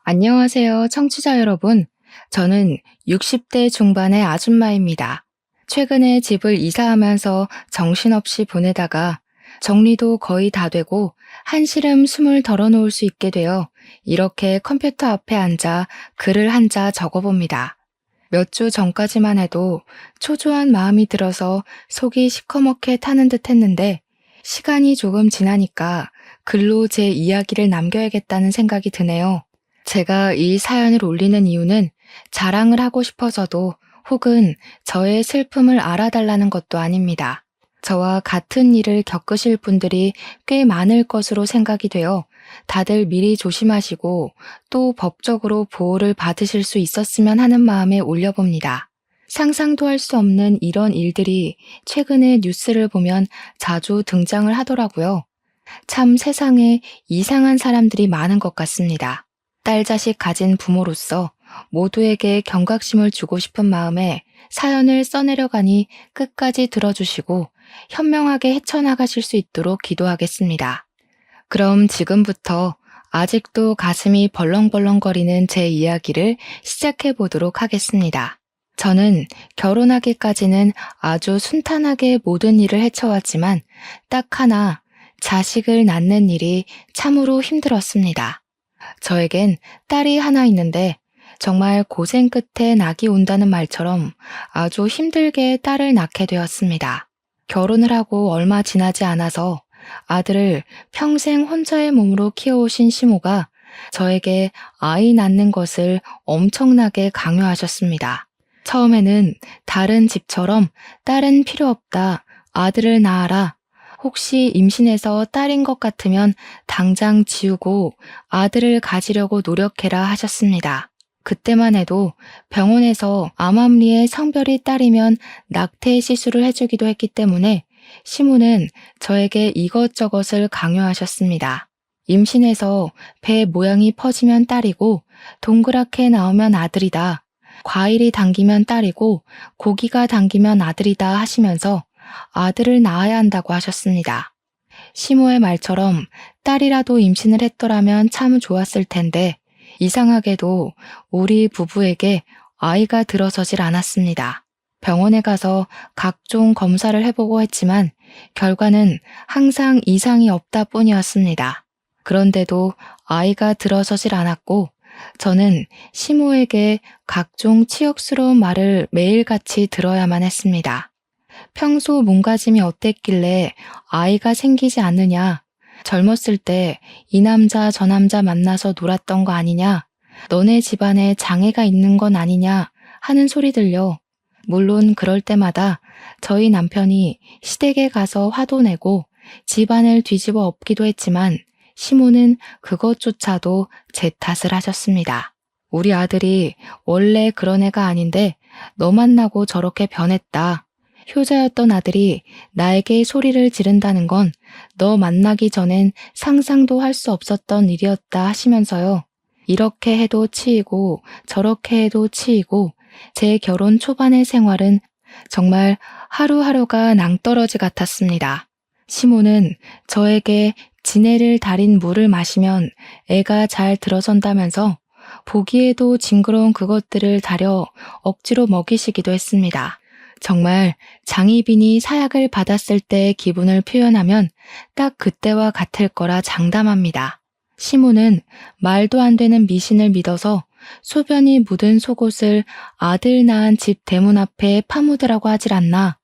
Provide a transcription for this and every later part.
안녕하세요, 청취자 여러분. 저는 60대 중반의 아줌마입니다. 최근에 집을 이사하면서 정신없이 보내다가 정리도 거의 다 되고 한시름 숨을 덜어놓을 수 있게 되어 이렇게 컴퓨터 앞에 앉아 글을 한 자 적어봅니다. 몇 주 전까지만 해도 초조한 마음이 들어서 속이 시커멓게 타는 듯 했는데 시간이 조금 지나니까 글로 제 이야기를 남겨야겠다는 생각이 드네요. 제가 이 사연을 올리는 이유는 자랑을 하고 싶어서도 혹은 저의 슬픔을 알아달라는 것도 아닙니다. 저와 같은 일을 겪으실 분들이 꽤 많을 것으로 생각이 되어 다들 미리 조심하시고 또 법적으로 보호를 받으실 수 있었으면 하는 마음에 올려봅니다. 상상도 할 수 없는 이런 일들이 최근에 뉴스를 보면 자주 등장을 하더라고요. 참 세상에 이상한 사람들이 많은 것 같습니다. 딸 자식 가진 부모로서 모두에게 경각심을 주고 싶은 마음에 사연을 써내려가니 끝까지 들어주시고 현명하게 헤쳐나가실 수 있도록 기도하겠습니다. 그럼 지금부터 아직도 가슴이 벌렁벌렁거리는 제 이야기를 시작해 보도록 하겠습니다. 저는 결혼하기까지는 아주 순탄하게 모든 일을 헤쳐왔지만 딱 하나 자식을 낳는 일이 참으로 힘들었습니다. 저에겐 딸이 하나 있는데 정말 고생 끝에 낙이 온다는 말처럼 아주 힘들게 딸을 낳게 되었습니다. 결혼을 하고 얼마 지나지 않아서 아들을 평생 혼자의 몸으로 키워오신 시모가 저에게 아이 낳는 것을 엄청나게 강요하셨습니다. 처음에는 다른 집처럼 딸은 필요 없다, 아들을 낳아라, 혹시 임신해서 딸인 것 같으면 당장 지우고 아들을 가지려고 노력해라 하셨습니다. 그때만 해도 병원에서 암암리에 성별이 딸이면 낙태 시술을 해주기도 했기 때문에 시모는 저에게 이것저것을 강요하셨습니다. 임신해서 배 모양이 퍼지면 딸이고 동그랗게 나오면 아들이다. 과일이 당기면 딸이고 고기가 당기면 아들이다 하시면서 아들을 낳아야 한다고 하셨습니다. 시모의 말처럼 딸이라도 임신을 했더라면 참 좋았을 텐데 이상하게도 우리 부부에게 아이가 들어서질 않았습니다. 병원에 가서 각종 검사를 해보고 했지만 결과는 항상 이상이 없다 뿐이었습니다. 그런데도 아이가 들어서질 않았고 저는 시모에게 각종 치욕스러운 말을 매일같이 들어야만 했습니다. 평소 몸가짐이 어땠길래 아이가 생기지 않느냐, 젊었을 때 이 남자 저 남자 만나서 놀았던 거 아니냐, 너네 집안에 장애가 있는 건 아니냐 하는 소리 들려. 물론 그럴 때마다 저희 남편이 시댁에 가서 화도 내고 집안을 뒤집어 엎기도 했지만 시모는 그것조차도 제 탓을 하셨습니다. 우리 아들이 원래 그런 애가 아닌데 너 만나고 저렇게 변했다. 효자였던 아들이 나에게 소리를 지른다는 건 너 만나기 전엔 상상도 할 수 없었던 일이었다 하시면서요. 이렇게 해도 치이고 저렇게 해도 치이고 제 결혼 초반의 생활은 정말 하루하루가 낭떠러지 같았습니다. 시모는 저에게 지네를 달인 물을 마시면 애가 잘 들어선다면서 보기에도 징그러운 그것들을 다려 억지로 먹이시기도 했습니다. 정말 장희빈이 사약을 받았을 때의 기분을 표현하면 딱 그때와 같을 거라 장담합니다. 시모는 말도 안 되는 미신을 믿어서 소변이 묻은 속옷을 아들 낳은 집 대문 앞에 파묻으라고 하질 않나,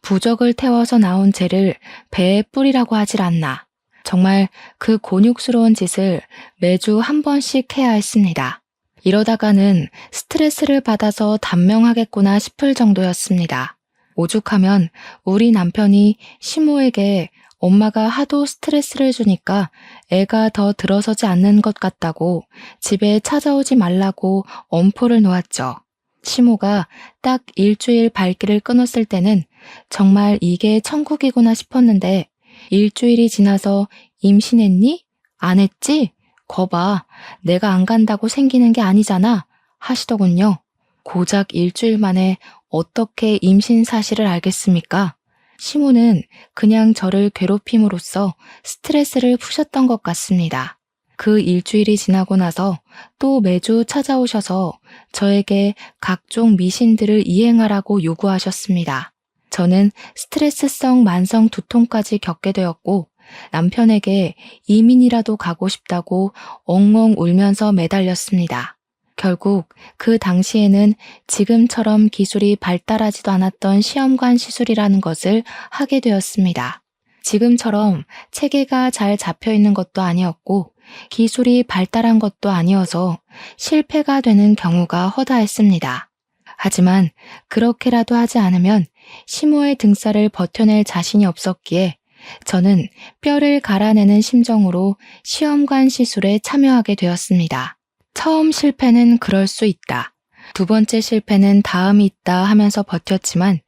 부적을 태워서 나온 재를 배에 뿌리라고 하질 않나, 정말 그 곤욕스러운 짓을 매주 한 번씩 해야 했습니다. 이러다가는 스트레스를 받아서 단명하겠구나 싶을 정도였습니다. 오죽하면 우리 남편이 시모에게 엄마가 하도 스트레스를 주니까 애가 더 들어서지 않는 것 같다고 집에 찾아오지 말라고 엄포를 놓았죠. 시모가 딱 일주일 발길을 끊었을 때는 정말 이게 천국이구나 싶었는데 일주일이 지나서 임신했니? 안 했지? 거봐, 내가 안 간다고 생기는 게 아니잖아 하시더군요. 고작 일주일 만에 어떻게 임신 사실을 알겠습니까? 시모는 그냥 저를 괴롭힘으로써 스트레스를 푸셨던 것 같습니다. 그 일주일이 지나고 나서 또 매주 찾아오셔서 저에게 각종 미신들을 이행하라고 요구하셨습니다. 저는 스트레스성 만성 두통까지 겪게 되었고 남편에게 이민이라도 가고 싶다고 엉엉 울면서 매달렸습니다. 결국 그 당시에는 지금처럼 기술이 발달하지도 않았던 시험관 시술이라는 것을 하게 되었습니다. 지금처럼 체계가 잘 잡혀 있는 것도 아니었고 기술이 발달한 것도 아니어서 실패가 되는 경우가 허다했습니다. 하지만 그렇게라도 하지 않으면 시모의 등살을 버텨낼 자신이 없었기에 저는 뼈를 갈아내는 심정으로 시험관 시술에 참여하게 되었습니다. 처음 실패는 그럴 수 있다. 두 번째 실패는 다음이 있다 하면서 버텼지만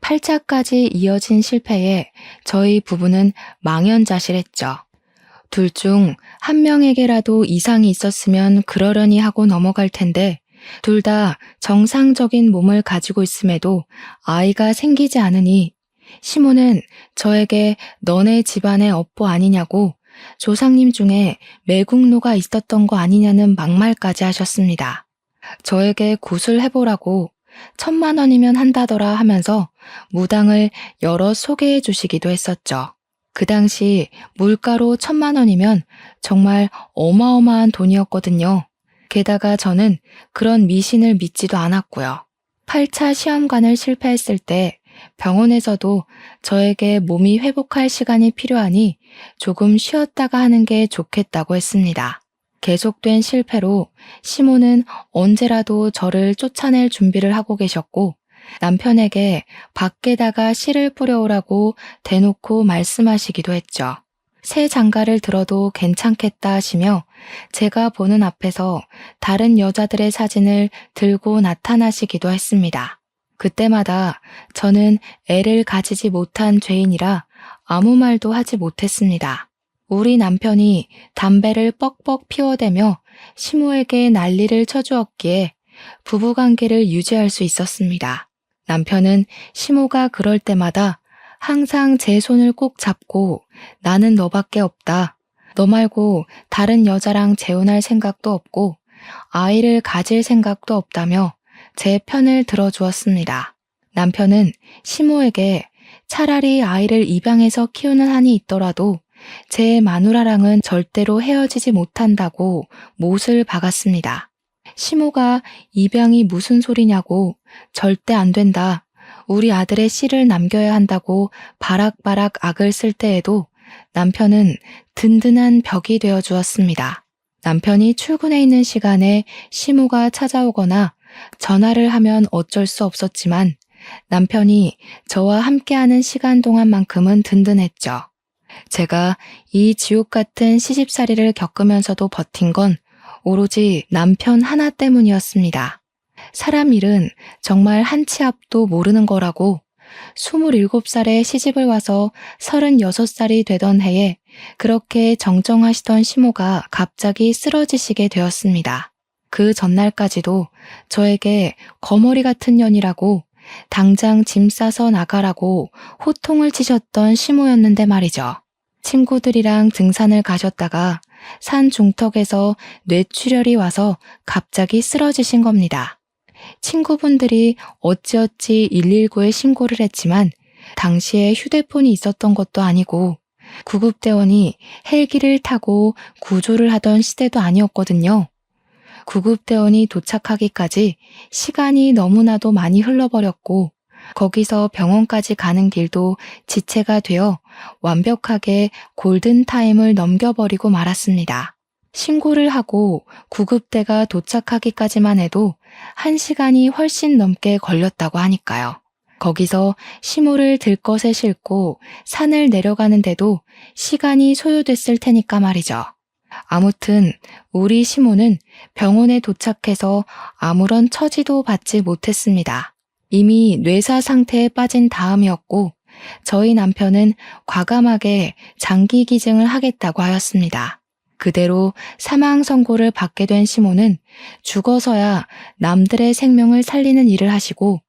8차까지 이어진 실패에 저희 부부는 망연자실했죠. 둘 중 한 명에게라도 이상이 있었으면 그러려니 하고 넘어갈 텐데 둘 다 정상적인 몸을 가지고 있음에도 아이가 생기지 않으니 시모는 저에게 너네 집안의 업보 아니냐고 조상님 중에 매국노가 있었던 거 아니냐는 막말까지 하셨습니다. 저에게 굿을 해보라고 1,000,000원이면 한다더라 하면서 무당을 여러 소개해 주시기도 했었죠. 그 당시 물가로 1,000,000원이면 정말 어마어마한 돈이었거든요. 게다가 저는 그런 미신을 믿지도 않았고요. 8차 시험관을 실패했을 때 병원에서도 저에게 몸이 회복할 시간이 필요하니 조금 쉬었다가 하는 게 좋겠다고 했습니다. 계속된 실패로 시모는 언제라도 저를 쫓아낼 준비를 하고 계셨고 남편에게 밖에다가 씨를 뿌려오라고 대놓고 말씀하시기도 했죠. 새 장가를 들어도 괜찮겠다 하시며 제가 보는 앞에서 다른 여자들의 사진을 들고 나타나시기도 했습니다. 그때마다 저는 애를 가지지 못한 죄인이라 아무 말도 하지 못했습니다. 우리 남편이 담배를 뻑뻑 피워대며 시모에게 난리를 쳐주었기에 부부관계를 유지할 수 있었습니다. 남편은 시모가 그럴 때마다 항상 제 손을 꼭 잡고 나는 너밖에 없다. 너 말고 다른 여자랑 재혼할 생각도 없고 아이를 가질 생각도 없다며 제 편을 들어주었습니다. 남편은 시모에게 차라리 아이를 입양해서 키우는 한이 있더라도 제 마누라랑은 절대로 헤어지지 못한다고 못을 박았습니다. 시모가 입양이 무슨 소리냐고 절대 안 된다. 우리 아들의 씨를 남겨야 한다고 바락바락 악을 쓸 때에도 남편은 든든한 벽이 되어 주었습니다. 남편이 출근해 있는 시간에 시모가 찾아오거나 전화를 하면 어쩔 수 없었지만 남편이 저와 함께하는 시간 동안만큼은 든든했죠. 제가 이 지옥 같은 시집살이를 겪으면서도 버틴 건 오로지 남편 하나 때문이었습니다. 사람 일은 정말 한 치 앞도 모르는 거라고 27살에 시집을 와서 36살이 되던 해에 그렇게 정정하시던 시모가 갑자기 쓰러지시게 되었습니다. 그 전날까지도 저에게 거머리 같은 년이라고 당장 짐 싸서 나가라고 호통을 치셨던 시모였는데 말이죠. 친구들이랑 등산을 가셨다가 산 중턱에서 뇌출혈이 와서 갑자기 쓰러지신 겁니다. 친구분들이 어찌어찌 119에 신고를 했지만 당시에 휴대폰이 있었던 것도 아니고 구급대원이 헬기를 타고 구조를 하던 시대도 아니었거든요. 구급대원이 도착하기까지 시간이 너무나도 많이 흘러버렸고 거기서 병원까지 가는 길도 지체가 되어 완벽하게 골든타임을 넘겨버리고 말았습니다. 신고를 하고 구급대가 도착하기까지만 해도 1시간이 훨씬 넘게 걸렸다고 하니까요. 거기서 시모를 들것에 싣고 산을 내려가는데도 시간이 소요됐을 테니까 말이죠. 아무튼 우리 시모는 병원에 도착해서 아무런 처지도 받지 못했습니다. 이미 뇌사 상태에 빠진 다음이었고 저희 남편은 과감하게 장기 기증을 하겠다고 하였습니다. 그대로 사망 선고를 받게 된 시모는 죽어서야 남들의 생명을 살리는 일을 하시고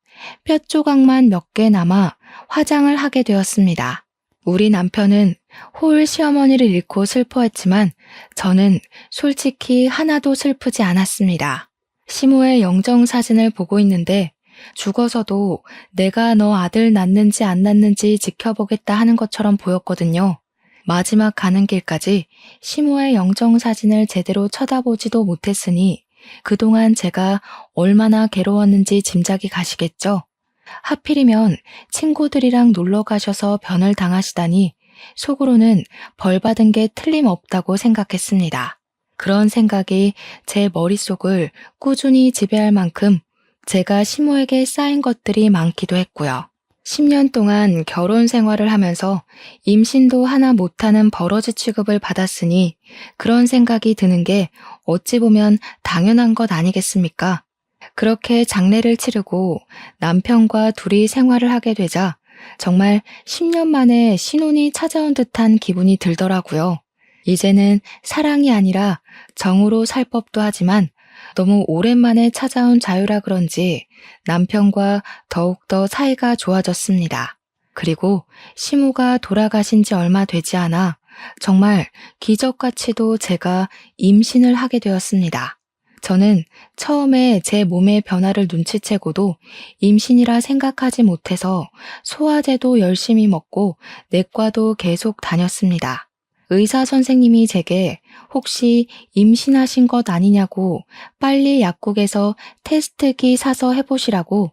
뼈 조각만 몇 개 남아 화장을 하게 되었습니다. 우리 남편은 호울 시어머니를 잃고 슬퍼했지만 저는 솔직히 하나도 슬프지 않았습니다. 시모의 영정 사진을 보고 있는데 죽어서도 내가 너 아들 낳는지 안 낳는지 지켜보겠다 하는 것처럼 보였거든요. 마지막 가는 길까지 시모의 영정 사진을 제대로 쳐다보지도 못했으니 그동안 제가 얼마나 괴로웠는지 짐작이 가시겠죠? 하필이면 친구들이랑 놀러 가셔서 변을 당하시다니 속으로는 벌 받은 게 틀림없다고 생각했습니다. 그런 생각이 제 머릿속을 꾸준히 지배할 만큼 제가 시모에게 쌓인 것들이 많기도 했고요. 10년 동안 결혼 생활을 하면서 임신도 하나 못하는 버러지 취급을 받았으니 그런 생각이 드는 게 어찌 보면 당연한 것 아니겠습니까? 그렇게 장례를 치르고 남편과 둘이 생활을 하게 되자 정말 10년 만에 신혼이 찾아온 듯한 기분이 들더라고요. 이제는 사랑이 아니라 정으로 살 법도 하지만 너무 오랜만에 찾아온 자유라 그런지 남편과 더욱더 사이가 좋아졌습니다. 그리고 시모가 돌아가신 지 얼마 되지 않아 정말 기적같이도 제가 임신을 하게 되었습니다. 저는 처음에 제 몸의 변화를 눈치채고도 임신이라 생각하지 못해서 소화제도 열심히 먹고 내과도 계속 다녔습니다. 의사 선생님이 제게 혹시 임신하신 것 아니냐고 빨리 약국에서 테스트기 사서 해보시라고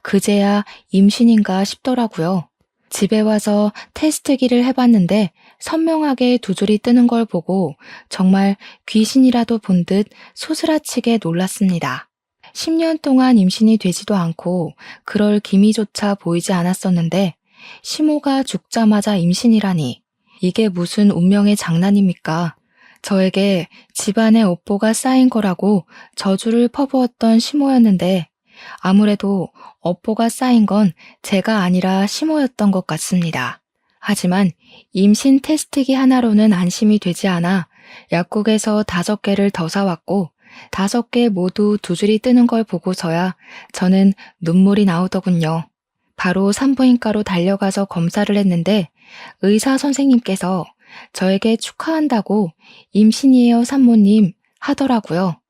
그제야 임신인가 싶더라고요. 집에 와서 테스트기를 해봤는데 선명하게 두 줄이 뜨는 걸 보고 정말 귀신이라도 본 듯 소스라치게 놀랐습니다. 10년 동안 임신이 되지도 않고 그럴 기미조차 보이지 않았었는데 시모가 죽자마자 임신이라니 이게 무슨 운명의 장난입니까? 저에게 집안에 업보가 쌓인 거라고 저주를 퍼부었던 시모였는데 아무래도 업보가 쌓인 건 제가 아니라 시모였던 것 같습니다. 하지만 임신 테스트기 하나로는 안심이 되지 않아 약국에서 5개를 더 사왔고 5개 모두 두 줄이 뜨는 걸 보고서야 저는 눈물이 나오더군요. 바로 산부인과로 달려가서 검사를 했는데 의사 선생님께서 저에게 축하한다고 임신이에요 산모님 하더라고요.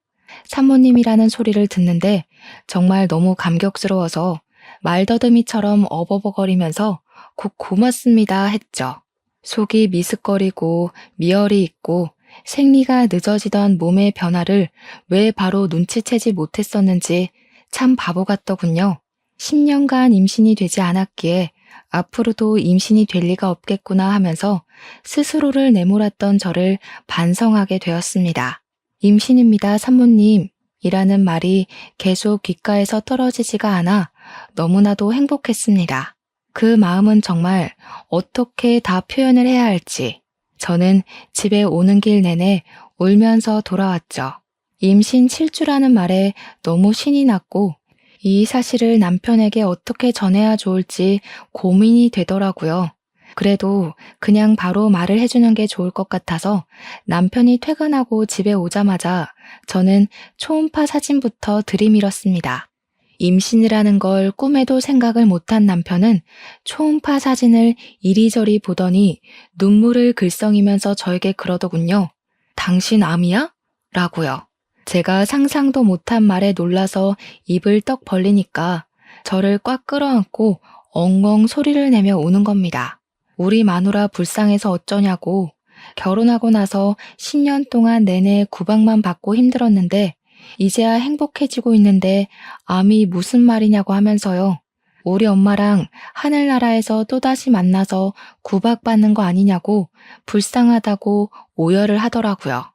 산모님이라는 소리를 듣는데 정말 너무 감격스러워서 말더듬이처럼 어버버거리면서 곧 고맙습니다 했죠. 속이 미스거리고 미열이 있고 생리가 늦어지던 몸의 변화를 왜 바로 눈치채지 못했었는지 참 바보 같더군요. 10년간 임신이 되지 않았기에 앞으로도 임신이 될 리가 없겠구나 하면서 스스로를 내몰았던 저를 반성하게 되었습니다. 임신입니다, 산모님. 이라는 말이 계속 귓가에서 떨어지지가 않아 너무나도 행복했습니다. 그 마음은 정말 어떻게 다 표현을 해야 할지 저는 집에 오는 길 내내 울면서 돌아왔죠. 임신 7주라는 말에 너무 신이 났고 이 사실을 남편에게 어떻게 전해야 좋을지 고민이 되더라고요. 그래도 그냥 바로 말을 해주는 게 좋을 것 같아서 남편이 퇴근하고 집에 오자마자 저는 초음파 사진부터 들이밀었습니다. 임신이라는 걸 꿈에도 생각을 못한 남편은 초음파 사진을 이리저리 보더니 눈물을 글썽이면서 저에게 그러더군요. 당신 암이야? 라고요. 제가 상상도 못한 말에 놀라서 입을 떡 벌리니까 저를 꽉 끌어안고 엉엉 소리를 내며 우는 겁니다. 우리 마누라 불쌍해서 어쩌냐고 결혼하고 나서 10년 동안 내내 구박만 받고 힘들었는데 이제야 행복해지고 있는데 암이 무슨 말이냐고 하면서요. 우리 엄마랑 하늘나라에서 또다시 만나서 구박받는 거 아니냐고 불쌍하다고 오열을 하더라고요.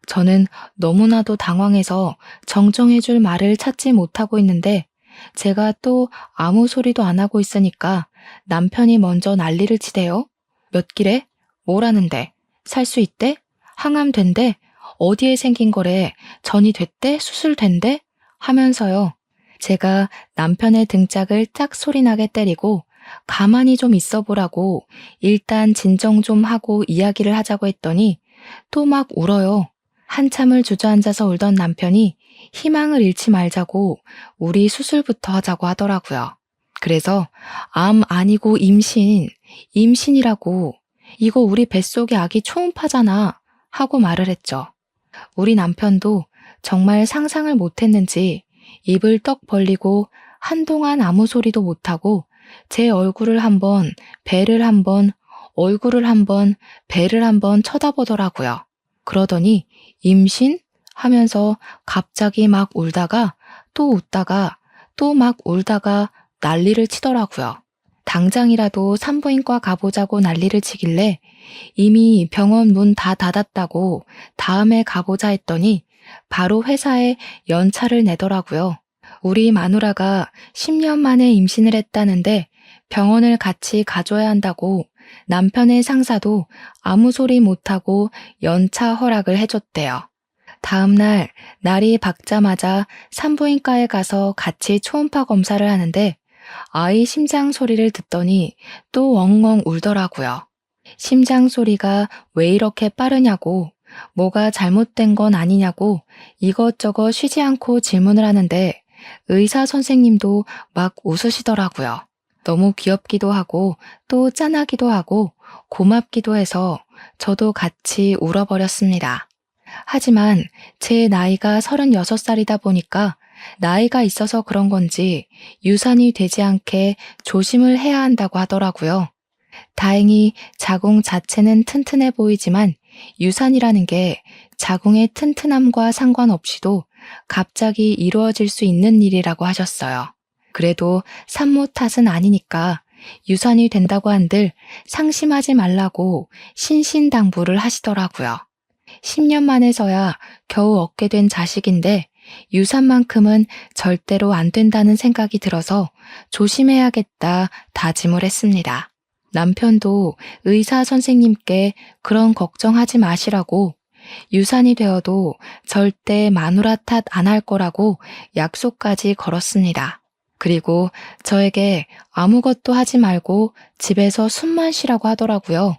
저는 너무나도 당황해서 정정해줄 말을 찾지 못하고 있는데 제가 또 아무 소리도 안 하고 있으니까 남편이 먼저 난리를 치대요. 몇 길에? 뭐라는데? 살 수 있대? 항암 된대? 어디에 생긴 거래? 전이 됐대? 수술된대? 하면서요. 제가 남편의 등짝을 짝 소리나게 때리고 가만히 좀 있어 보라고 일단 진정 좀 하고 이야기를 하자고 했더니 또 막 울어요. 한참을 주저앉아서 울던 남편이 희망을 잃지 말자고 우리 수술부터 하자고 하더라고요. 그래서 암 아니고 임신이라고 이거 우리 뱃속의 아기 초음파잖아. 하고 말을 했죠. 우리 남편도 정말 상상을 못했는지 입을 떡 벌리고 한동안 아무 소리도 못하고 제 얼굴을 한번, 배를 한번, 얼굴을 한번, 배를 한번 쳐다보더라고요. 그러더니 임신? 하면서 갑자기 막 울다가 또 웃다가 또 막 울다가 난리를 치더라고요. 당장이라도 산부인과 가보자고 난리를 치길래 이미 병원 문 다 닫았다고 다음에 가보자 했더니 바로 회사에 연차를 내더라고요. 우리 마누라가 10년 만에 임신을 했다는데 병원을 같이 가줘야 한다고 남편의 상사도 아무 소리 못하고 연차 허락을 해줬대요. 다음날 날이 밝자마자 산부인과에 가서 같이 초음파 검사를 하는데 아이 심장 소리를 듣더니 또 엉엉 울더라고요. 심장 소리가 왜 이렇게 빠르냐고, 뭐가 잘못된 건 아니냐고 이것저것 쉬지 않고 질문을 하는데 의사 선생님도 막 웃으시더라고요. 너무 귀엽기도 하고 또 짠하기도 하고 고맙기도 해서 저도 같이 울어버렸습니다. 하지만 제 나이가 36살이다 보니까 나이가 있어서 그런 건지 유산이 되지 않게 조심을 해야 한다고 하더라고요. 다행히 자궁 자체는 튼튼해 보이지만 유산이라는 게 자궁의 튼튼함과 상관없이도 갑자기 이루어질 수 있는 일이라고 하셨어요. 그래도 산모 탓은 아니니까 유산이 된다고 한들 상심하지 말라고 신신당부를 하시더라고요. 10년 만에서야 겨우 얻게 된 자식인데 유산만큼은 절대로 안 된다는 생각이 들어서 조심해야겠다 다짐을 했습니다. 남편도 의사 선생님께 그런 걱정하지 마시라고 유산이 되어도 절대 마누라 탓 안 할 거라고 약속까지 걸었습니다. 그리고 저에게 아무것도 하지 말고 집에서 숨만 쉬라고 하더라고요.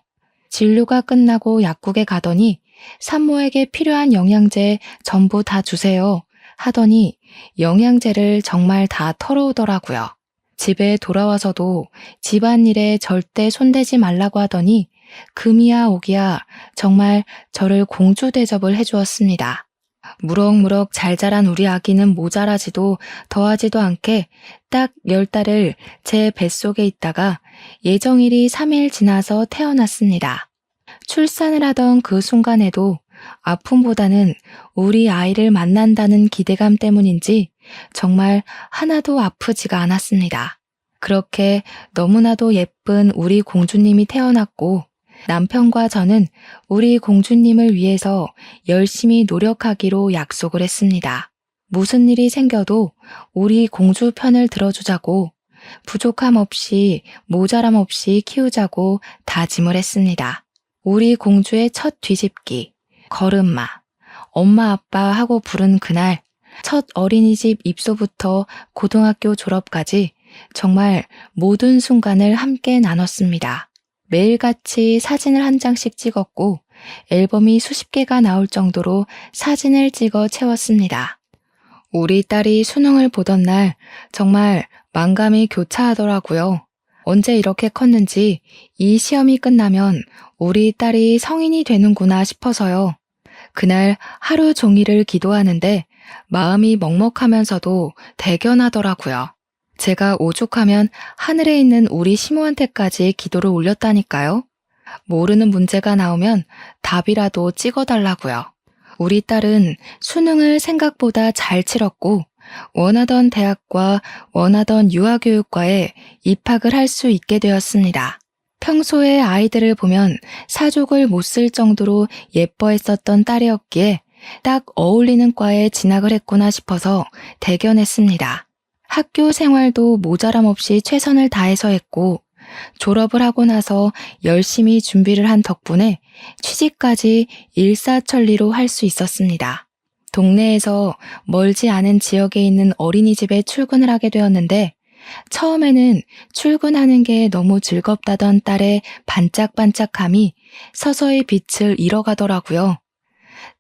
진료가 끝나고 약국에 가더니 산모에게 필요한 영양제 전부 다 주세요 하더니 영양제를 정말 다 털어오더라고요. 집에 돌아와서도 집안일에 절대 손대지 말라고 하더니 금이야 오기야 정말 저를 공주 대접을 해주었습니다. 무럭무럭 잘 자란 우리 아기는 모자라지도 더하지도 않게 딱 10달을 제 뱃속에 있다가 예정일이 3일 지나서 태어났습니다. 출산을 하던 그 순간에도 아픔보다는 우리 아이를 만난다는 기대감 때문인지 정말 하나도 아프지가 않았습니다. 그렇게 너무나도 예쁜 우리 공주님이 태어났고 남편과 저는 우리 공주님을 위해서 열심히 노력하기로 약속을 했습니다. 무슨 일이 생겨도 우리 공주 편을 들어주자고 부족함 없이 모자람 없이 키우자고 다짐을 했습니다. 우리 공주의 첫 뒤집기, 걸음마, 엄마 아빠 하고 부른 그날 첫 어린이집 입소부터 고등학교 졸업까지 정말 모든 순간을 함께 나눴습니다. 매일같이 사진을 한 장씩 찍었고 앨범이 수십 개가 나올 정도로 사진을 찍어 채웠습니다. 우리 딸이 수능을 보던 날 정말 만감이 교차하더라고요. 언제 이렇게 컸는지 이 시험이 끝나면 우리 딸이 성인이 되는구나 싶어서요. 그날 하루 종일을 기도하는데 마음이 먹먹하면서도 대견하더라고요. 제가 오죽하면 하늘에 있는 우리 시모한테까지 기도를 올렸다니까요. 모르는 문제가 나오면 답이라도 찍어달라고요. 우리 딸은 수능을 생각보다 잘 치렀고 원하던 대학과 원하던 유아교육과에 입학을 할 수 있게 되었습니다. 평소에 아이들을 보면 사족을 못 쓸 정도로 예뻐했었던 딸이었기에 딱 어울리는 과에 진학을 했구나 싶어서 대견했습니다. 학교 생활도 모자람 없이 최선을 다해서 했고 졸업을 하고 나서 열심히 준비를 한 덕분에 취직까지 일사천리로 할 수 있었습니다. 동네에서 멀지 않은 지역에 있는 어린이집에 출근을 하게 되었는데 처음에는 출근하는 게 너무 즐겁다던 딸의 반짝반짝함이 서서히 빛을 잃어가더라고요.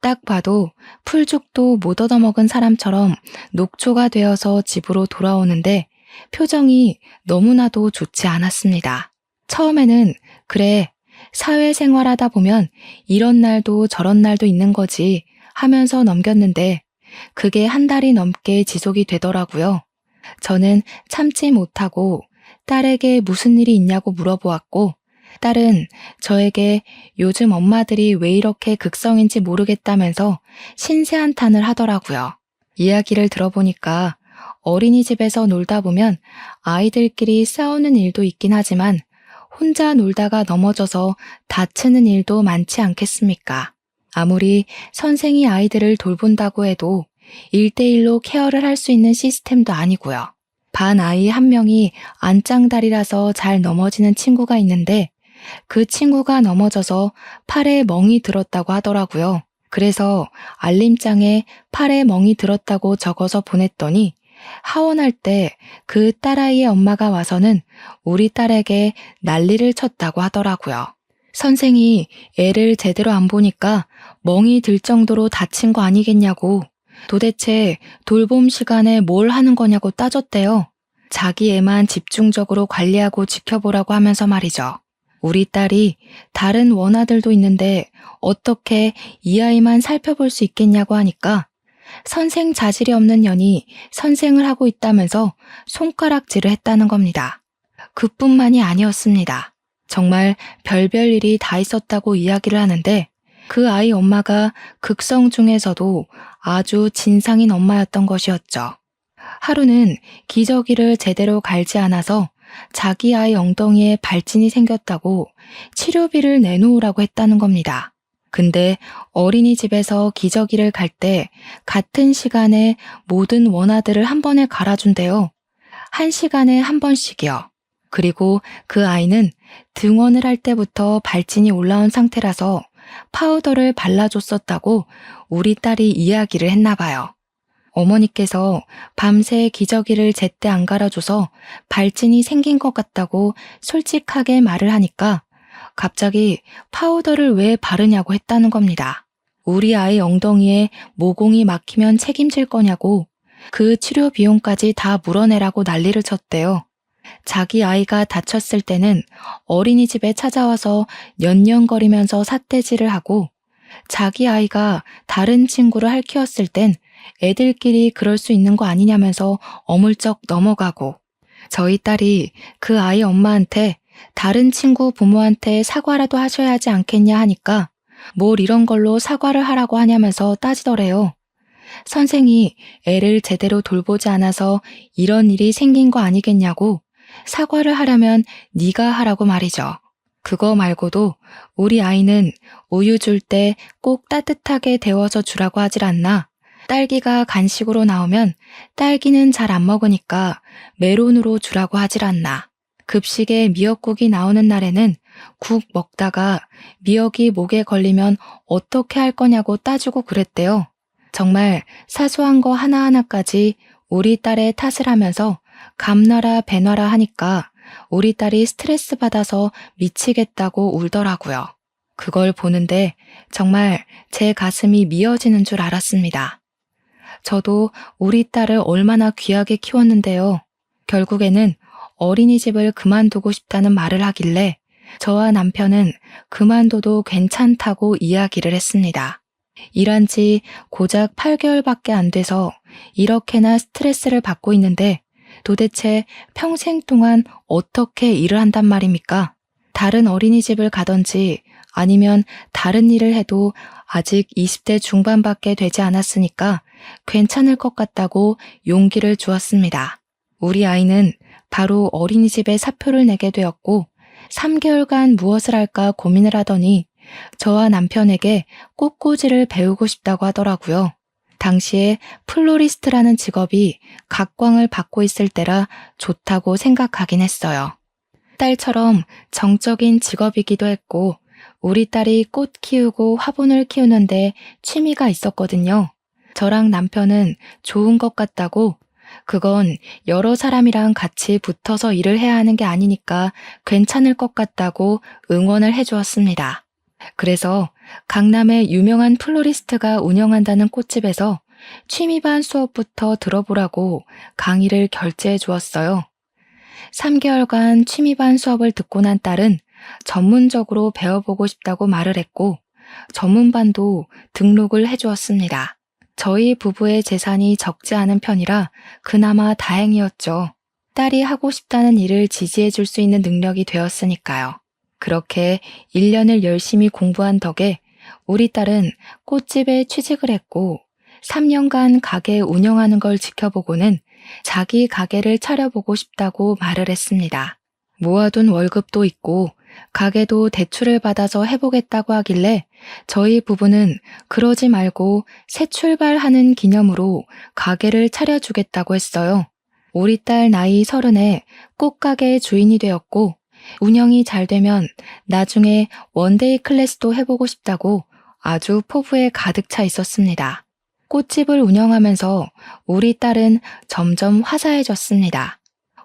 딱 봐도 풀죽도 못 얻어먹은 사람처럼 녹초가 되어서 집으로 돌아오는데 표정이 너무나도 좋지 않았습니다. 처음에는 그래, 사회생활하다 보면 이런 날도 저런 날도 있는 거지 하면서 넘겼는데 그게 한 달이 넘게 지속이 되더라고요. 저는 참지 못하고 딸에게 무슨 일이 있냐고 물어보았고 딸은 저에게 요즘 엄마들이 왜 이렇게 극성인지 모르겠다면서 신세한탄을 하더라고요. 이야기를 들어보니까 어린이집에서 놀다 보면 아이들끼리 싸우는 일도 있긴 하지만 혼자 놀다가 넘어져서 다치는 일도 많지 않겠습니까? 아무리 선생이 아이들을 돌본다고 해도 1대1로 케어를 할 수 있는 시스템도 아니고요. 반 아이 한 명이 안짱다리라서 잘 넘어지는 친구가 있는데 그 친구가 넘어져서 팔에 멍이 들었다고 하더라고요. 그래서 알림장에 팔에 멍이 들었다고 적어서 보냈더니 하원할 때 그 딸아이의 엄마가 와서는 우리 딸에게 난리를 쳤다고 하더라고요. 선생이 애를 제대로 안 보니까 멍이 들 정도로 다친 거 아니겠냐고 도대체 돌봄 시간에 뭘 하는 거냐고 따졌대요. 자기 애만 집중적으로 관리하고 지켜보라고 하면서 말이죠. 우리 딸이 다른 원아들도 있는데 어떻게 이 아이만 살펴볼 수 있겠냐고 하니까 선생 자질이 없는 년이 선생을 하고 있다면서 손가락질을 했다는 겁니다. 그뿐만이 아니었습니다. 정말 별별 일이 다 있었다고 이야기를 하는데 그 아이 엄마가 극성 중에서도 아주 진상인 엄마였던 것이었죠. 하루는 기저귀를 제대로 갈지 않아서 자기 아이 엉덩이에 발진이 생겼다고 치료비를 내놓으라고 했다는 겁니다. 근데 어린이집에서 기저귀를 갈 때 같은 시간에 모든 원아들을 한 번에 갈아준대요. 1시간에 한 번씩이요. 그리고 그 아이는 등원을 할 때부터 발진이 올라온 상태라서 파우더를 발라줬었다고 우리 딸이 이야기를 했나 봐요. 어머니께서 밤새 기저귀를 제때 안 갈아줘서 발진이 생긴 것 같다고 솔직하게 말을 하니까 갑자기 파우더를 왜 바르냐고 했다는 겁니다. 우리 아이 엉덩이에 모공이 막히면 책임질 거냐고 그 치료 비용까지 다 물어내라고 난리를 쳤대요. 자기 아이가 다쳤을 때는 어린이집에 찾아와서 년년거리면서 삿대질을 하고 자기 아이가 다른 친구를 핥히었을 땐 애들끼리 그럴 수 있는 거 아니냐면서 어물쩍 넘어가고 저희 딸이 그 아이 엄마한테 다른 친구 부모한테 사과라도 하셔야 하지 않겠냐 하니까 뭘 이런 걸로 사과를 하라고 하냐면서 따지더래요. 선생이 애를 제대로 돌보지 않아서 이런 일이 생긴 거 아니겠냐고 사과를 하려면 네가 하라고 말이죠. 그거 말고도 우리 아이는 우유 줄 때 꼭 따뜻하게 데워서 주라고 하질 않나. 딸기가 간식으로 나오면 딸기는 잘 안 먹으니까 메론으로 주라고 하질 않나. 급식에 미역국이 나오는 날에는 국 먹다가 미역이 목에 걸리면 어떻게 할 거냐고 따지고 그랬대요. 정말 사소한 거 하나하나까지 우리 딸의 탓을 하면서 감나라 배나라 하니까 우리 딸이 스트레스 받아서 미치겠다고 울더라고요. 그걸 보는데 정말 제 가슴이 미어지는 줄 알았습니다. 저도 우리 딸을 얼마나 귀하게 키웠는데요. 결국에는 어린이집을 그만두고 싶다는 말을 하길래 저와 남편은 그만둬도 괜찮다고 이야기를 했습니다. 일한 지 고작 8개월밖에 안 돼서 이렇게나 스트레스를 받고 있는데 도대체 평생 동안 어떻게 일을 한단 말입니까? 다른 어린이집을 가든지 아니면 다른 일을 해도 아직 20대 중반밖에 되지 않았으니까 괜찮을 것 같다고 용기를 주었습니다. 우리 아이는 바로 어린이집에 사표를 내게 되었고 3개월간 무엇을 할까 고민을 하더니 저와 남편에게 꽃꽂이를 배우고 싶다고 하더라고요. 당시에 플로리스트라는 직업이 각광을 받고 있을 때라 좋다고 생각하긴 했어요. 딸처럼 정적인 직업이기도 했고 우리 딸이 꽃 키우고 화분을 키우는데 취미가 있었거든요. 저랑 남편은 좋은 것 같다고 그건 여러 사람이랑 같이 붙어서 일을 해야 하는 게 아니니까 괜찮을 것 같다고 응원을 해주었습니다. 그래서 강남의 유명한 플로리스트가 운영한다는 꽃집에서 취미반 수업부터 들어보라고 강의를 결제해 주었어요. 3개월간 취미반 수업을 듣고 난 딸은 전문적으로 배워보고 싶다고 말을 했고 전문반도 등록을 해주었습니다. 저희 부부의 재산이 적지 않은 편이라 그나마 다행이었죠. 딸이 하고 싶다는 일을 지지해 줄 수 있는 능력이 되었으니까요. 그렇게 1년을 열심히 공부한 덕에 우리 딸은 꽃집에 취직을 했고 3년간 가게 운영하는 걸 지켜보고는 자기 가게를 차려보고 싶다고 말을 했습니다. 모아둔 월급도 있고 가게도 대출을 받아서 해보겠다고 하길래 저희 부부는 그러지 말고 새 출발하는 기념으로 가게를 차려주겠다고 했어요. 우리 딸 나이 30에 꽃가게 주인이 되었고 운영이 잘 되면 나중에 원데이 클래스도 해보고 싶다고 아주 포부에 가득 차 있었습니다. 꽃집을 운영하면서 우리 딸은 점점 화사해졌습니다.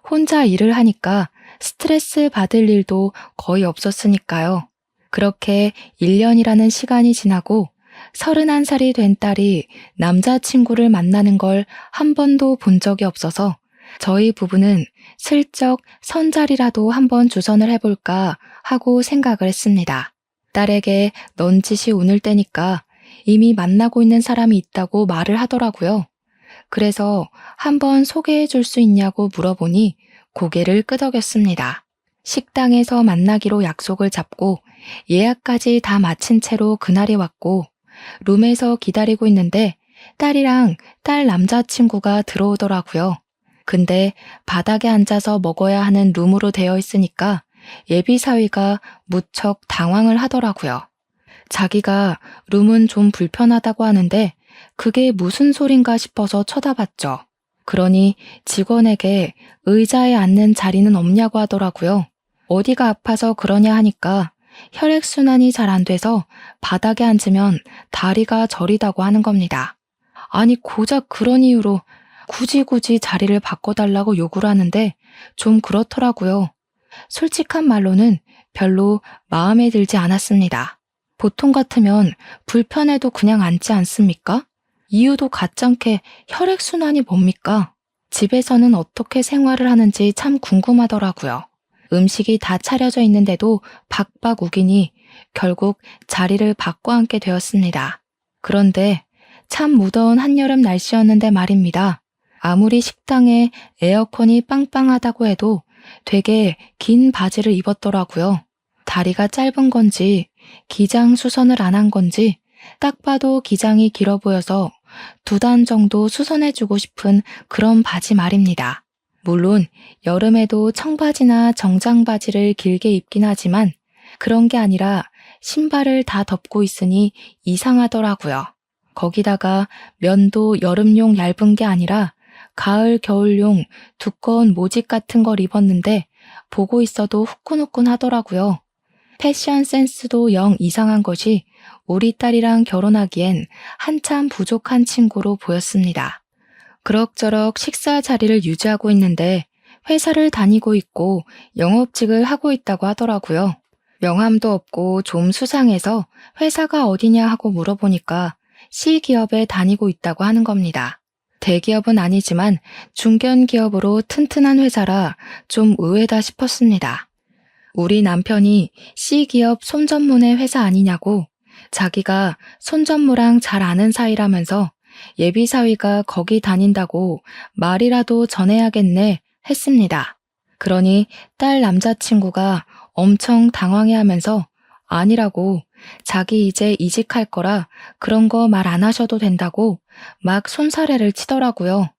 혼자 일을 하니까 스트레스 받을 일도 거의 없었으니까요. 그렇게 1년이라는 시간이 지나고 31살이 된 딸이 남자친구를 만나는 걸 한 번도 본 적이 없어서 저희 부부는 슬쩍 선자리라도 한번 주선을 해볼까 하고 생각을 했습니다. 딸에게 넌짓이 운을 떼니까 이미 만나고 있는 사람이 있다고 말을 하더라고요. 그래서 한번 소개해 줄 수 있냐고 물어보니 고개를 끄덕였습니다. 식당에서 만나기로 약속을 잡고 예약까지 다 마친 채로 그날이 왔고 룸에서 기다리고 있는데 딸이랑 딸 남자친구가 들어오더라고요. 근데 바닥에 앉아서 먹어야 하는 룸으로 되어 있으니까 예비사위가 무척 당황을 하더라고요. 자기가 룸은 좀 불편하다고 하는데 그게 무슨 소린가 싶어서 쳐다봤죠. 그러니 직원에게 의자에 앉는 자리는 없냐고 하더라고요. 어디가 아파서 그러냐 하니까 혈액순환이 잘 안 돼서 바닥에 앉으면 다리가 저리다고 하는 겁니다. 아니 고작 그런 이유로 굳이 자리를 바꿔달라고 요구를 하는데 좀 그렇더라고요. 솔직한 말로는 별로 마음에 들지 않았습니다. 보통 같으면 불편해도 그냥 앉지 않습니까? 이유도 가짱게 혈액순환이 뭡니까? 집에서는 어떻게 생활을 하는지 참 궁금하더라고요. 음식이 다 차려져 있는데도 박박 우기니 결국 자리를 바꿔 앉게 되었습니다. 그런데 참 무더운 한여름 날씨였는데 말입니다. 아무리 식당에 에어컨이 빵빵하다고 해도 되게 긴 바지를 입었더라고요. 다리가 짧은 건지 기장 수선을 안 한 건지 딱 봐도 기장이 길어 보여서 2단 정도 수선해주고 싶은 그런 바지 말입니다. 물론 여름에도 청바지나 정장바지를 길게 입긴 하지만 그런 게 아니라 신발을 다 덮고 있으니 이상하더라고요. 거기다가 면도 여름용 얇은 게 아니라 가을 겨울용 두꺼운 모직 같은 걸 입었는데 보고 있어도 후끈후끈 하더라고요. 패션 센스도 영 이상한 것이 우리 딸이랑 결혼하기엔 한참 부족한 친구로 보였습니다. 그럭저럭 식사 자리를 유지하고 있는데 회사를 다니고 있고 영업직을 하고 있다고 하더라고요. 명함도 없고 좀 수상해서 회사가 어디냐 하고 물어보니까 C기업에 다니고 있다고 하는 겁니다. 대기업은 아니지만 중견기업으로 튼튼한 회사라 좀 의외다 싶었습니다. 우리 남편이 C기업 손전문의 회사 아니냐고 자기가 손전무랑 잘 아는 사이라면서 예비사위가 거기 다닌다고 말이라도 전해야겠네 했습니다. 그러니 딸 남자친구가 엄청 당황해하면서 아니라고 자기 이제 이직할 거라 그런 거 말 안 하셔도 된다고 막 손사래를 치더라고요.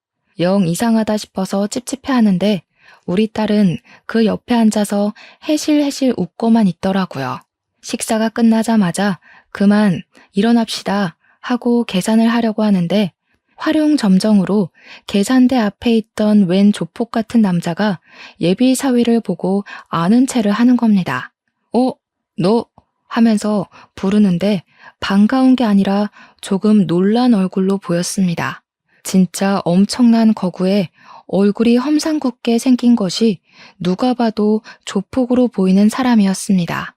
영 이상하다 싶어서 찝찝해하는데 우리 딸은 그 옆에 앉아서 해실해실 웃고만 있더라고요. 식사가 끝나자마자 그만 일어납시다 하고 계산을 하려고 하는데 활용점정으로 계산대 앞에 있던 웬 조폭 같은 남자가 예비사위를 보고 아는 체를 하는 겁니다. 너 하면서 부르는데 반가운 게 아니라 조금 놀란 얼굴로 보였습니다. 진짜 엄청난 거구에 얼굴이 험상궂게 생긴 것이 누가 봐도 조폭으로 보이는 사람이었습니다.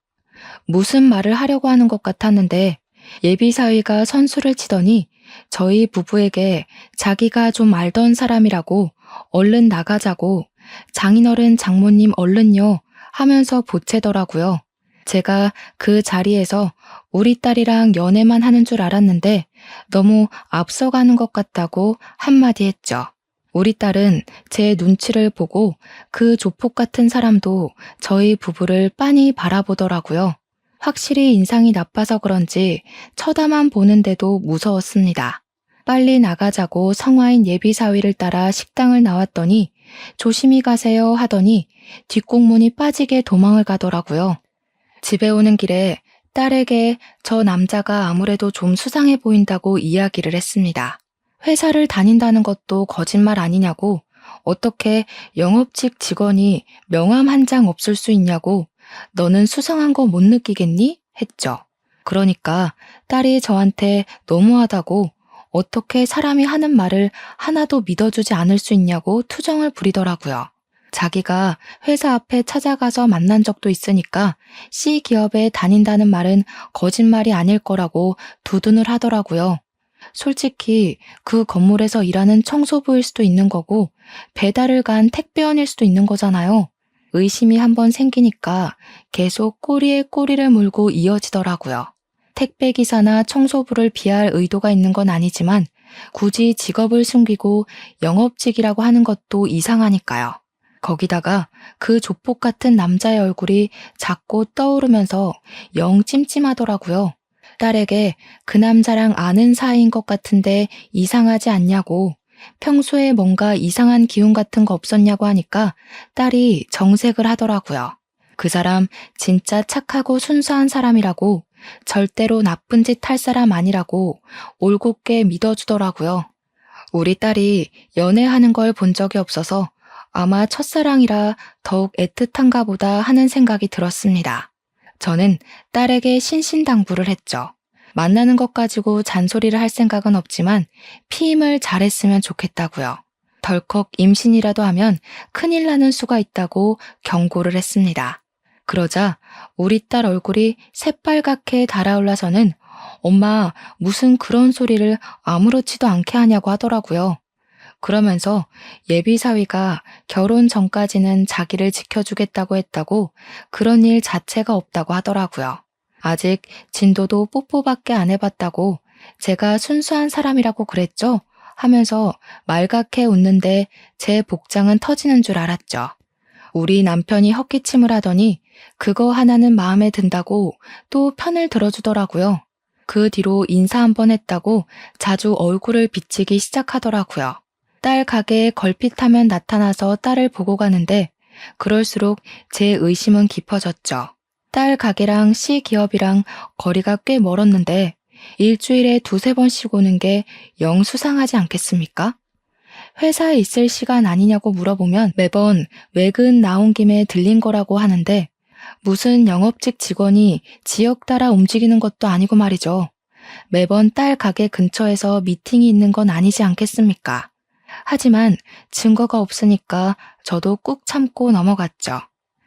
무슨 말을 하려고 하는 것 같았는데 예비사위가 선수를 치더니 저희 부부에게 자기가 좀 알던 사람이라고 얼른 나가자고 장인어른 장모님 얼른요 하면서 보채더라고요. 제가 그 자리에서 우리 딸이랑 연애만 하는 줄 알았는데 너무 앞서가는 것 같다고 한마디 했죠. 우리 딸은 제 눈치를 보고 그 조폭 같은 사람도 저희 부부를 빤히 바라보더라고요. 확실히 인상이 나빠서 그런지 쳐다만 보는데도 무서웠습니다. 빨리 나가자고 성화인 예비사위를 따라 식당을 나왔더니 조심히 가세요 하더니 뒷공문이 빠지게 도망을 가더라고요. 집에 오는 길에 딸에게 저 남자가 아무래도 좀 수상해 보인다고 이야기를 했습니다. 회사를 다닌다는 것도 거짓말 아니냐고, 어떻게 영업직 직원이 명함 한 장 없을 수 있냐고, 너는 수상한 거 못 느끼겠니? 했죠. 그러니까 딸이 저한테 너무하다고, 어떻게 사람이 하는 말을 하나도 믿어주지 않을 수 있냐고 투정을 부리더라고요. 자기가 회사 앞에 찾아가서 만난 적도 있으니까 C 기업에 다닌다는 말은 거짓말이 아닐 거라고 두둔을 하더라고요. 솔직히 그 건물에서 일하는 청소부일 수도 있는 거고 배달을 간 택배원일 수도 있는 거잖아요. 의심이 한번 생기니까 계속 꼬리에 꼬리를 물고 이어지더라고요. 택배기사나 청소부를 비할 의도가 있는 건 아니지만 굳이 직업을 숨기고 영업직이라고 하는 것도 이상하니까요. 거기다가 그 조폭 같은 남자의 얼굴이 자꾸 떠오르면서 영 찜찜하더라고요. 딸에게 그 남자랑 아는 사이인 것 같은데 이상하지 않냐고, 평소에 뭔가 이상한 기운 같은 거 없었냐고 하니까 딸이 정색을 하더라고요. 그 사람 진짜 착하고 순수한 사람이라고, 절대로 나쁜 짓 할 사람 아니라고 올곧게 믿어주더라고요. 우리 딸이 연애하는 걸 본 적이 없어서 아마 첫사랑이라 더욱 애틋한가 보다 하는 생각이 들었습니다. 저는 딸에게 신신당부를 했죠. 만나는 것 가지고 잔소리를 할 생각은 없지만 피임을 잘했으면 좋겠다고요. 덜컥 임신이라도 하면 큰일 나는 수가 있다고 경고를 했습니다. 그러자 우리 딸 얼굴이 새빨갛게 달아올라서는 엄마 무슨 그런 소리를 아무렇지도 않게 하냐고 하더라고요. 그러면서 예비사위가 결혼 전까지는 자기를 지켜주겠다고 했다고 그런 일 자체가 없다고 하더라고요. 아직 진도도 뽀뽀밖에 안 해봤다고 제가 순수한 사람이라고 그랬죠? 하면서 말갛게 웃는데 제 복장은 터지는 줄 알았죠. 우리 남편이 헛기침을 하더니 그거 하나는 마음에 든다고 또 편을 들어주더라고요. 그 뒤로 인사 한번 했다고 자주 얼굴을 비치기 시작하더라고요. 딸 가게에 걸핏하면 나타나서 딸을 보고 가는데 그럴수록 제 의심은 깊어졌죠. 딸 가게랑 C 기업이랑 거리가 꽤 멀었는데 일주일에 두세 번씩 오는 게 영 수상하지 않겠습니까? 회사에 있을 시간 아니냐고 물어보면 매번 외근 나온 김에 들린 거라고 하는데 무슨 영업직 직원이 지역 따라 움직이는 것도 아니고 말이죠. 매번 딸 가게 근처에서 미팅이 있는 건 아니지 않겠습니까? 하지만 증거가 없으니까 저도 꾹 참고 넘어갔죠.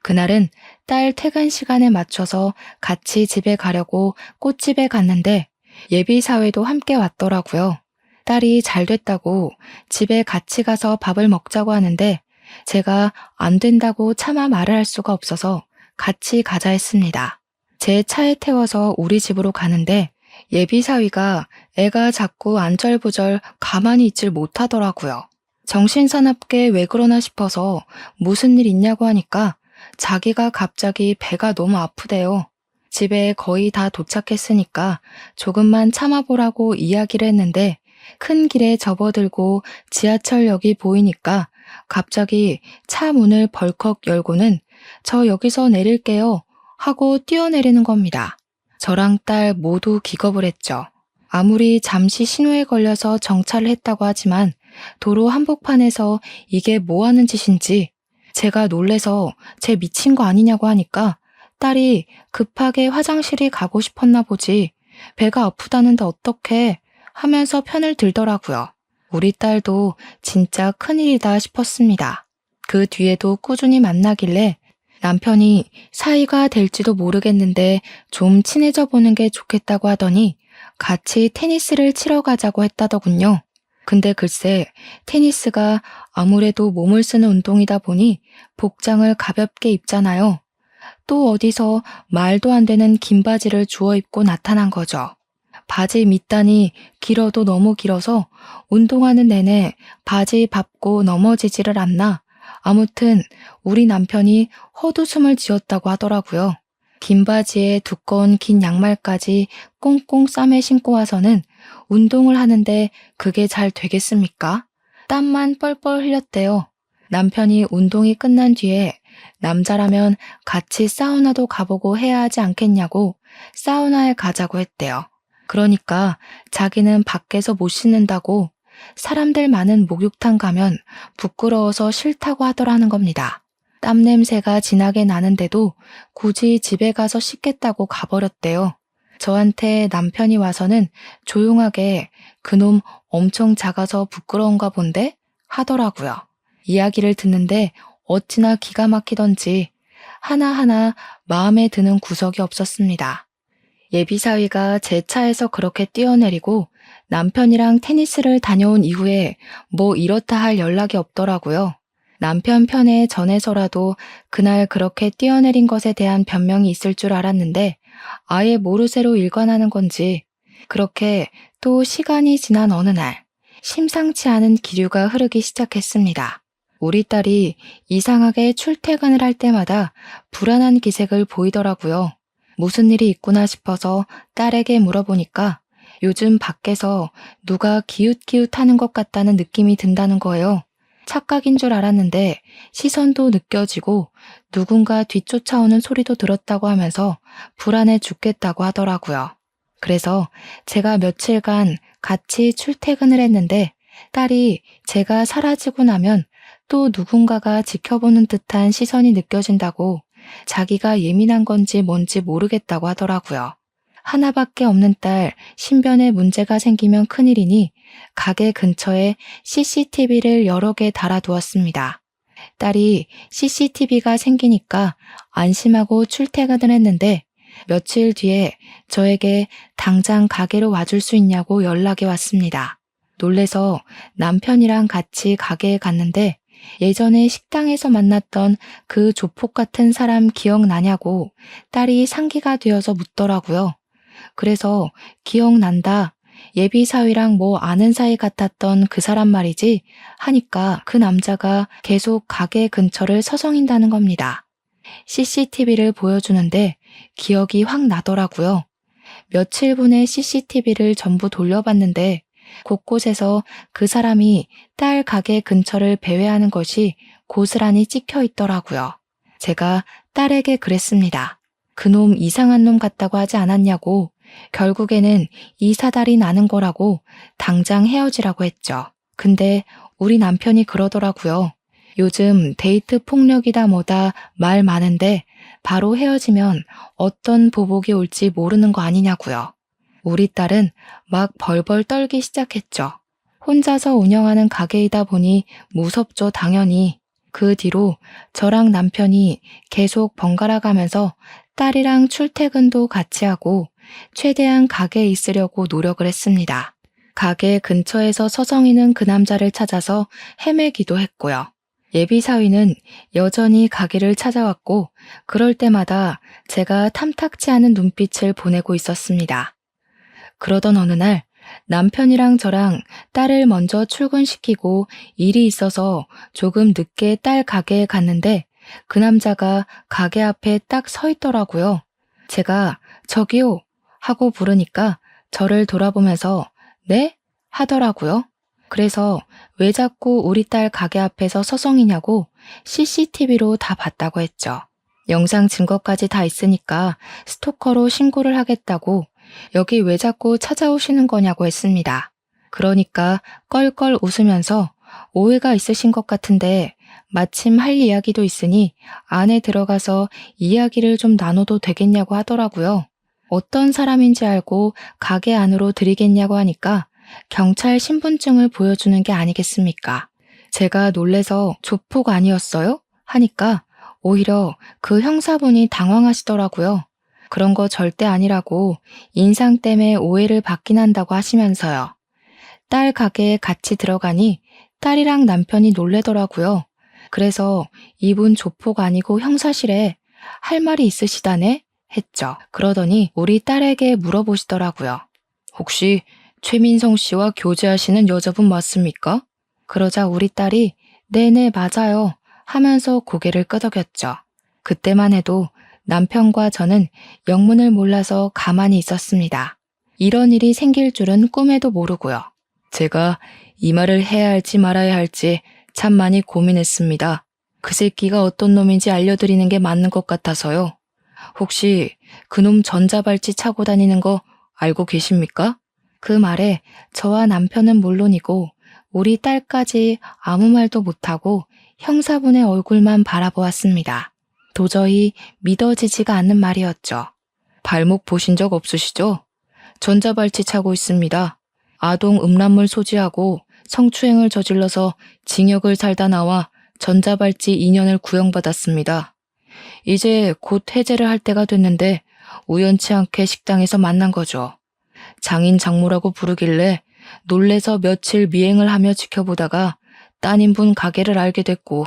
그날은 딸 퇴근 시간에 맞춰서 같이 집에 가려고 꽃집에 갔는데 예비사회도 함께 왔더라고요. 딸이 잘 됐다고 집에 같이 가서 밥을 먹자고 하는데 제가 안 된다고 차마 말을 할 수가 없어서 같이 가자 했습니다. 제 차에 태워서 우리 집으로 가는데 예비사위가 애가 자꾸 안절부절 가만히 있질 못하더라고요. 정신사납게 왜 그러나 싶어서 무슨 일 있냐고 하니까 자기가 갑자기 배가 너무 아프대요. 집에 거의 다 도착했으니까 조금만 참아보라고 이야기를 했는데 큰 길에 접어들고 지하철역이 보이니까 갑자기 차 문을 벌컥 열고는 저 여기서 내릴게요 하고 뛰어내리는 겁니다. 저랑 딸 모두 기겁을 했죠. 아무리 잠시 신호에 걸려서 정차를 했다고 하지만 도로 한복판에서 이게 뭐 하는 짓인지 제가 놀래서 쟤 미친 거 아니냐고 하니까 딸이 급하게 화장실이 가고 싶었나 보지 배가 아프다는데 어떡해 하면서 편을 들더라고요. 우리 딸도 진짜 큰일이다 싶었습니다. 그 뒤에도 꾸준히 만나길래 남편이 사이가 될지도 모르겠는데 좀 친해져 보는 게 좋겠다고 하더니 같이 테니스를 치러 가자고 했다더군요. 근데 글쎄 테니스가 아무래도 몸을 쓰는 운동이다 보니 복장을 가볍게 입잖아요. 또 어디서 말도 안 되는 긴 바지를 주워 입고 나타난 거죠. 바지 밑단이 길어도 너무 길어서 운동하는 내내 바지 밟고 넘어지지를 않나. 아무튼 우리 남편이 헛웃음을 지었다고 하더라고요. 긴 바지에 두꺼운 긴 양말까지 꽁꽁 싸매 신고 와서는 운동을 하는데 그게 잘 되겠습니까? 땀만 뻘뻘 흘렸대요. 남편이 운동이 끝난 뒤에 남자라면 같이 사우나도 가보고 해야 하지 않겠냐고 사우나에 가자고 했대요. 그러니까 자기는 밖에서 못 씻는다고, 사람들 많은 목욕탕 가면 부끄러워서 싫다고 하더라는 겁니다. 땀 냄새가 진하게 나는데도 굳이 집에 가서 씻겠다고 가버렸대요. 저한테 남편이 와서는 조용하게 "그놈 엄청 작아서 부끄러운가 본데?" 하더라고요. 이야기를 듣는데 어찌나 기가 막히던지 하나하나 마음에 드는 구석이 없었습니다. 예비사위가 제 차에서 그렇게 뛰어내리고 남편이랑 테니스를 다녀온 이후에 뭐 이렇다 할 연락이 없더라고요. 남편 편에 전해서라도 그날 그렇게 뛰어내린 것에 대한 변명이 있을 줄 알았는데 아예 모르쇠로 일관하는 건지, 그렇게 또 시간이 지난 어느 날 심상치 않은 기류가 흐르기 시작했습니다. 우리 딸이 이상하게 출퇴근을 할 때마다 불안한 기색을 보이더라고요. 무슨 일이 있구나 싶어서 딸에게 물어보니까 요즘 밖에서 누가 기웃기웃하는 것 같다는 느낌이 든다는 거예요. 착각인 줄 알았는데 시선도 느껴지고 누군가 뒤쫓아오는 소리도 들었다고 하면서 불안해 죽겠다고 하더라고요. 그래서 제가 며칠간 같이 출퇴근을 했는데 딸이 제가 사라지고 나면 또 누군가가 지켜보는 듯한 시선이 느껴진다고, 자기가 예민한 건지 뭔지 모르겠다고 하더라고요. 하나밖에 없는 딸 신변에 문제가 생기면 큰일이니 가게 근처에 CCTV를 여러 개 달아두었습니다. 딸이 CCTV가 생기니까 안심하고 출퇴근을 했는데 며칠 뒤에 저에게 당장 가게로 와줄 수 있냐고 연락이 왔습니다. 놀래서 남편이랑 같이 가게에 갔는데 예전에 식당에서 만났던 그 조폭 같은 사람 기억나냐고 딸이 상기가 되어서 묻더라고요. 그래서 "기억난다. 예비사위랑 뭐 아는 사이 같았던 그 사람 말이지?" 하니까 그 남자가 계속 가게 근처를 서성인다는 겁니다. CCTV를 보여주는데 기억이 확 나더라고요. 며칠 분의 CCTV를 전부 돌려봤는데 곳곳에서 그 사람이 딸 가게 근처를 배회하는 것이 고스란히 찍혀 있더라고요. 제가 딸에게 그랬습니다. "그놈 이상한 놈 같다고 하지 않았냐고. 결국에는 이 사달이 나는 거라고 당장 헤어지라고 했죠." 근데 우리 남편이 그러더라고요. "요즘 데이트 폭력이다 뭐다 말 많은데 바로 헤어지면 어떤 보복이 올지 모르는 거 아니냐고요. 우리 딸은 막 벌벌 떨기 시작했죠. 혼자서 운영하는 가게이다 보니 무섭죠, 당연히. 그 뒤로 저랑 남편이 계속 번갈아 가면서 딸이랑 출퇴근도 같이 하고 최대한 가게에 있으려고 노력을 했습니다. 가게 근처에서 서성이는 그 남자를 찾아서 헤매기도 했고요. 예비사위는 여전히 가게를 찾아왔고 그럴 때마다 제가 탐탁치 않은 눈빛을 보내고 있었습니다. 그러던 어느 날 남편이랑 저랑 딸을 먼저 출근시키고 일이 있어서 조금 늦게 딸 가게에 갔는데 그 남자가 가게 앞에 딱 서 있더라고요. 제가 "저기요" 하고 부르니까 저를 돌아보면서 "네?" 하더라고요. 그래서 왜 자꾸 우리 딸 가게 앞에서 서성이냐고 CCTV로 다 봤다고 했죠. 영상 증거까지 다 있으니까 스토커로 신고를 하겠다고, "여기 왜 자꾸 찾아오시는 거냐고 했습니다. 그러니까 껄껄 웃으면서 "오해가 있으신 것 같은데 마침 할 이야기도 있으니 안에 들어가서 이야기를 좀 나눠도 되겠냐고 하더라고요. 어떤 사람인지 알고 가게 안으로 들이겠냐고 하니까 경찰 신분증을 보여주는 게 아니겠습니까? 제가 놀래서 "조폭 아니었어요?" 하니까 오히려 그 형사분이 당황하시더라고요. 그런 거 절대 아니라고, 인상 때문에 오해를 받긴 한다고 하시면서요. 딸 가게에 같이 들어가니 딸이랑 남편이 놀래더라고요. 그래서 "이분 조폭 아니고 형사시래" 할 말이 있으시다네? 했죠. 그러더니 우리 딸에게 물어보시더라고요. 혹시 최민성 씨와 교제하시는 여자분 맞습니까? 그러자 우리 딸이 네네 맞아요 하면서 고개를 끄덕였죠. 그때만 해도 남편과 저는 영문을 몰라서 가만히 있었습니다. 이런 일이 생길 줄은 꿈에도 모르고요. 제가 이 말을 해야 할지 말아야 할지 참 많이 고민했습니다. 그 새끼가 어떤 놈인지 알려드리는 게 맞는 것 같아서요. 혹시 그놈 전자발찌 차고 다니는 거 알고 계십니까? 그 말에 저와 남편은 물론이고 우리 딸까지 아무 말도 못하고 형사분의 얼굴만 바라보았습니다. 도저히 믿어지지가 않는 말이었죠. 발목 보신 적 없으시죠? 전자발찌 차고 있습니다. 아동 음란물 소지하고 성추행을 저질러서 징역을 살다 나와 전자발찌 2년을 구형받았습니다. 이제 곧 해제를 할 때가 됐는데 우연치 않게 식당에서 만난 거죠. 장인 장모라고 부르길래 놀래서 며칠 미행을 하며 지켜보다가 따님분 가게를 알게 됐고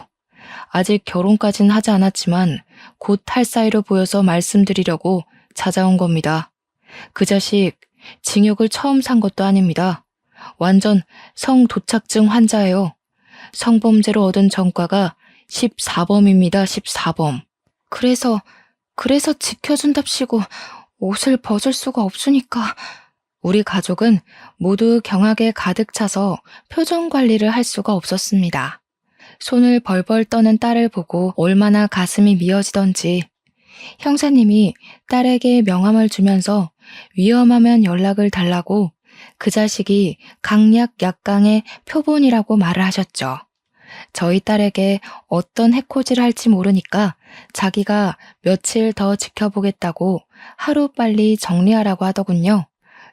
아직 결혼까진 하지 않았지만 곧 할 사이로 보여서 말씀드리려고 찾아온 겁니다. 그 자식 징역을 처음 산 것도 아닙니다. 완전 성도착증 환자예요. 성범죄로 얻은 전과가 14범입니다. 14범. 그래서 지켜준답시고 옷을 벗을 수가 없으니까. 우리 가족은 모두 경악에 가득 차서 표정 관리를 할 수가 없었습니다. 손을 벌벌 떠는 딸을 보고 얼마나 가슴이 미어지던지 형사님이 딸에게 명함을 주면서 위험하면 연락을 달라고 그 자식이 강약 약강의 표본이라고 말을 하셨죠. 저희 딸에게 어떤 해코지를 할지 모르니까 자기가 며칠 더 지켜보겠다고 하루빨리 정리하라고 하더군요.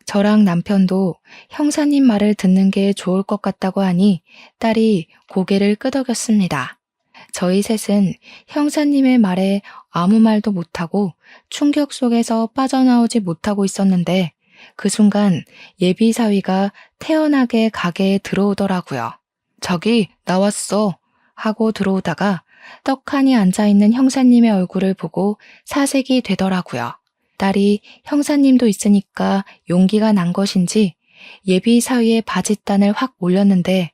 저랑 남편도 형사님 말을 듣는 게 좋을 것 같다고 하니 딸이 고개를 끄덕였습니다. 저희 셋은 형사님의 말에 아무 말도 못하고 충격 속에서 빠져나오지 못하고 있었는데 그 순간 예비 사위가 태연하게 가게에 들어오더라고요. 저기 나왔어 하고 들어오다가 떡하니 앉아있는 형사님의 얼굴을 보고 사색이 되더라고요. 딸이 형사님도 있으니까 용기가 난 것인지 예비 사위의 바짓단을 확 올렸는데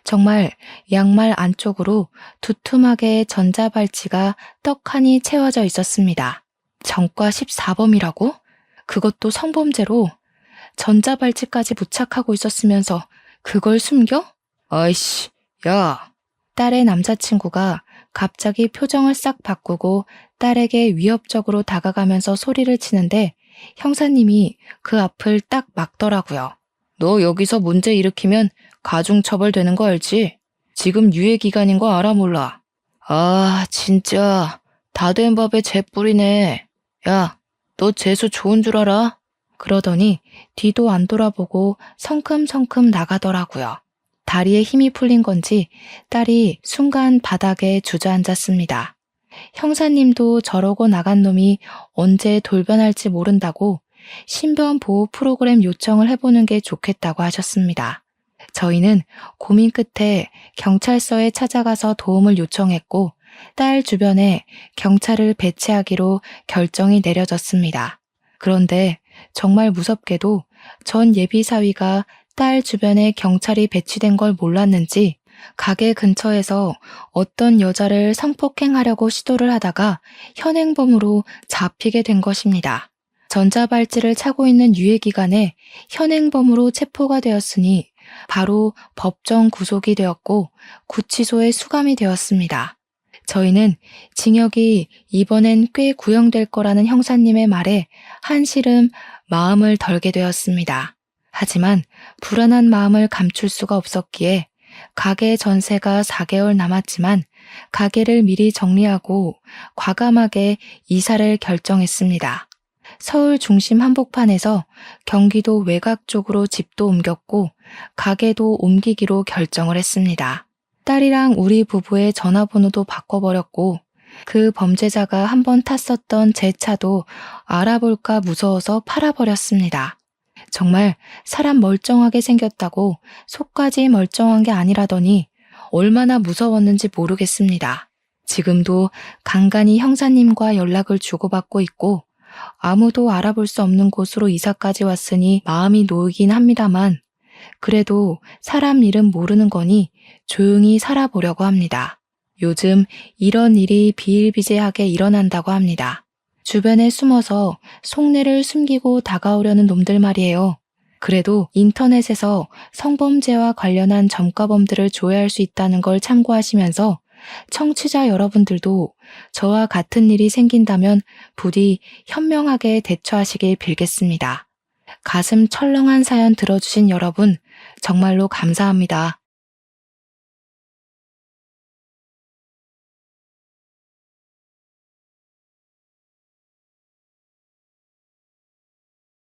정말 양말 안쪽으로 두툼하게 전자발찌가 떡하니 채워져 있었습니다. 전과 14범이라고? 그것도 성범죄로 전자발찌까지 부착하고 있었으면서 그걸 숨겨? 아이씨, 야. 딸의 남자친구가 갑자기 표정을 싹 바꾸고 딸에게 위협적으로 다가가면서 소리를 치는데 형사님이 그 앞을 딱 막더라고요. 너 여기서 문제 일으키면 가중처벌 되는 거 알지? 지금 유예 기간인 거 알아 몰라? 아, 진짜 다 된 밥에 재 뿌리네. 야, 너 재수 좋은 줄 알아? 그러더니 뒤도 안 돌아보고 성큼성큼 나가더라고요. 다리에 힘이 풀린 건지 딸이 순간 바닥에 주저앉았습니다. 형사님도 저러고 나간 놈이 언제 돌변할지 모른다고 신변 보호 프로그램 요청을 해보는 게 좋겠다고 하셨습니다. 저희는 고민 끝에 경찰서에 찾아가서 도움을 요청했고 딸 주변에 경찰을 배치하기로 결정이 내려졌습니다. 그런데 정말 무섭게도 전 예비사위가 딸 주변에 경찰이 배치된 걸 몰랐는지 가게 근처에서 어떤 여자를 성폭행하려고 시도를 하다가 현행범으로 잡히게 된 것입니다. 전자발찌를 차고 있는 유예 기간에 현행범으로 체포가 되었으니 바로 법정 구속이 되었고 구치소에 수감이 되었습니다. 저희는 징역이 이번엔 꽤 구형될 거라는 형사님의 말에 한시름 마음을 덜게 되었습니다. 하지만 불안한 마음을 감출 수가 없었기에 가게 전세가 4개월 남았지만 가게를 미리 정리하고 과감하게 이사를 결정했습니다. 서울 중심 한복판에서 경기도 외곽 쪽으로 집도 옮겼고 가게도 옮기기로 결정을 했습니다. 딸이랑 우리 부부의 전화번호도 바꿔버렸고 그 범죄자가 한번 탔었던 제 차도 알아볼까 무서워서 팔아버렸습니다. 정말 사람 멀쩡하게 생겼다고 속까지 멀쩡한 게 아니라더니 얼마나 무서웠는지 모르겠습니다. 지금도 간간히 형사님과 연락을 주고받고 있고 아무도 알아볼 수 없는 곳으로 이사까지 왔으니 마음이 놓이긴 합니다만 그래도 사람 일은 모르는 거니 조용히 살아보려고 합니다. 요즘 이런 일이 비일비재하게 일어난다고 합니다. 주변에 숨어서 속내를 숨기고 다가오려는 놈들 말이에요. 그래도 인터넷에서 성범죄와 관련한 점과범들을 조회할 수 있다는 걸 참고하시면서 청취자 여러분들도 저와 같은 일이 생긴다면 부디 현명하게 대처하시길 빌겠습니다. 가슴 철렁한 사연 들어주신 여러분 정말로 감사합니다.